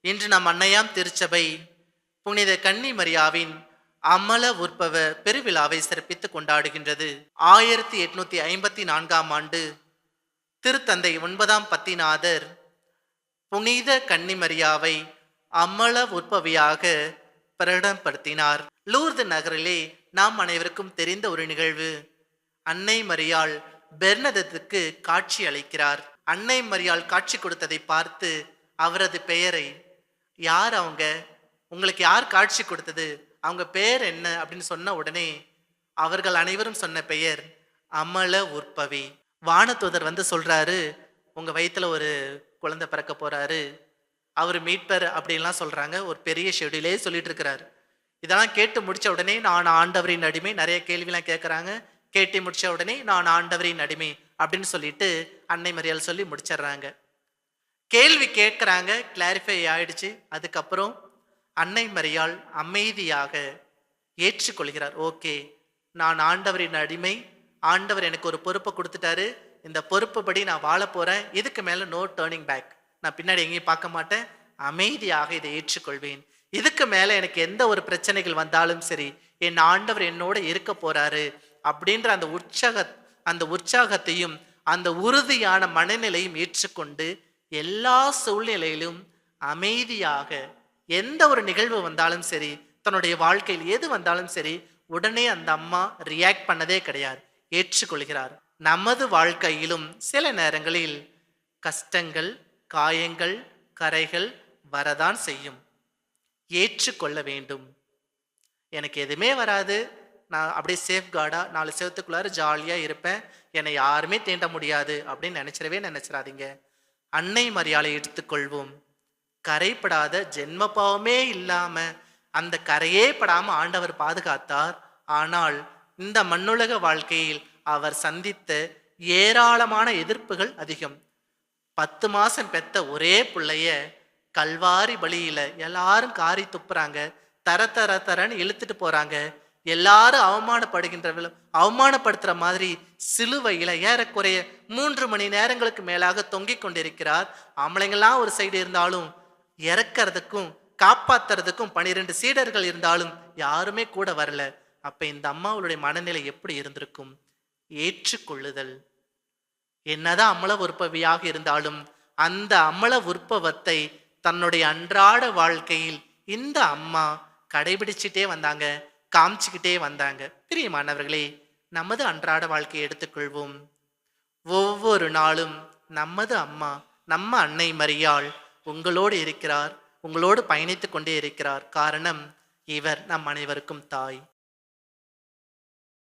இன்று நம் அன்னையாம் திருச்சபை புனித கன்னி மரியாவின் அமல உற்பவ பெருவிழாவை சிறப்பித்து கொண்டாடுகின்றது. 1854 திருத்தந்தை 9ஆம் பத்திநாதர் புனித கன்னி மரியாவை அமல உற்பவியாக பிரகடனப்படுத்தினார். லூர்து நகரிலே நாம் அனைவருக்கும் தெரிந்த ஒரு நிகழ்வு. அன்னை மரியாள் பெர்னதத்துக்கு காட்சி அளிக்கிறார். அன்னை மரியாள் காட்சி கொடுத்ததை பார்த்து அவரது பெயரை, யார் அவங்க, உங்களுக்கு யார் காட்சி கொடுத்தது, அவங்க பெயர் என்ன அப்படின்னு சொன்ன உடனே அவர்கள் அனைவரும் சொன்ன பெயர் அமல உற்பவி. வானதூதர் வந்து சொல்றாரு, உங்க வயிற்றுல ஒரு குழந்தை பிறக்க போறாரு, அவர் மீட்பர் அப்படின்லாம் சொல்றாங்க. ஒரு பெரிய ஷெடியூலே சொல்லிட்டு இருக்கிறாரு. இதெல்லாம் கேட்டு முடிச்ச உடனே நான் ஆண்டவரின் அடிமை, நிறைய கேள்விலாம் கேட்குறாங்க. கேட்டு முடிச்ச உடனே நான் ஆண்டவரின் அடிமை அப்படின்னு சொல்லிட்டு அன்னை மரியாள் சொல்லி முடிச்சிடுறாங்க. கேள்வி கேட்குறாங்க, கிளாரிஃபை ஆயிடுச்சு. அதுக்கப்புறம் அன்னை மரியாள் அமைதியாக ஏற்றுக்கொள்கிறார். ஓகே, நான் ஆண்டவரின் அடிமை, ஆண்டவர் எனக்கு ஒரு பொறுப்பை கொடுத்துட்டாரு, இந்த பொறுப்புப்படி நான் வாழ போறேன், இதுக்கு மேல நோ டேர்னிங் பேக், நான் பின்னாடி எங்கேயும் பார்க்க மாட்டேன், அமைதியாக இதை ஏற்றுக்கொள்வேன். இதுக்கு மேல எனக்கு எந்த ஒரு பிரச்சனைகள் வந்தாலும் சரி, என் ஆண்டவர் என்னோட இருக்க போறாரு அப்படின்ற அந்த உற்சாகத்தையும் அந்த உறுதியான மனநிலையும் ஏற்றுக்கொண்டு எல்லா சூழ்நிலையிலும் அமைதியாக, எந்த ஒரு நிகழ்வு வந்தாலும் சரி, தன்னுடைய வாழ்க்கையில் எது வந்தாலும் சரி, உடனே அந்த அம்மா ரியாக்ட் பண்ணதே கிடையாது, ஏற்றுக்கொள்கிறார். நமது வாழ்க்கையிலும் சில நேரங்களில் கஷ்டங்கள், காயங்கள், கரைகள் வரதான் செய்யும். ஏற்றுக்கொள்ள வேண்டும். எனக்கு எதுவுமே வராது, நான் அப்படியே சேஃப்கார்டா 4 செவத்துக்குள்ளார ஜாலியா இருப்பேன், என்னை யாருமே தீண்ட முடியாது அப்படின்னு நினைச்சிடாதீங்க. அன்னை மரியாளை எடுத்துக்கொள்வோம். கரைப்படாத ஜென்ம பாவமே இல்லாம அந்த கரையே படாம ஆண்டவர் பாதுகாத்தார். ஆனால் இந்த மண்ணுலக வாழ்க்கையில் அவர் சந்தித்த ஏராளமான எதிர்ப்புகள் அதிகம். 10 மாசம் பெத்த ஒரே பிள்ளைய கல்வாரி பலியில எல்லாரும் காரி துப்புறாங்க, தரன்னு இழுத்துட்டு போறாங்க. எல்லாரும் அவமானப்படுத்துற மாதிரி சிலுவையில ஏறக்குறைய 3 மணி நேரங்களுக்கு மேலாக தொங்கிக் கொண்டிருக்கிறார். ஆம்பளைங்கெல்லாம் ஒரு சைடு இருந்தாலும் இறக்கிறதுக்கும் காப்பாத்துறதுக்கும் 12 சீடர்கள் இருந்தாலும் யாருமே கூட வரல. அப்ப இந்த அம்மாவுடைய மனநிலை எப்படி இருந்திருக்கும்? ஏற்றுக்கொள்ளுதல். என்னதான் அமல உற்பவியாக இருந்தாலும் அந்த அமல உற்பவத்தை தன்னுடைய அன்றாட வாழ்க்கையில் இந்த அம்மா கடைபிடிச்சிட்டே வந்தாங்க, காமிச்சுக்கிட்டே வந்தாங்க. பிரியமானவர்களே, நமது அன்றாட வாழ்க்கையை எடுத்துக்கொள்வோம். ஒவ்வொரு நாளும் நமது அம்மா, நம்ம அன்னை மரியாள் உங்களோடு இருக்கிறார், உங்களோடு பயணித்துக் கொண்டே இருக்கிறார். காரணம், இவர் நம் அனைவருக்கும் தாய்.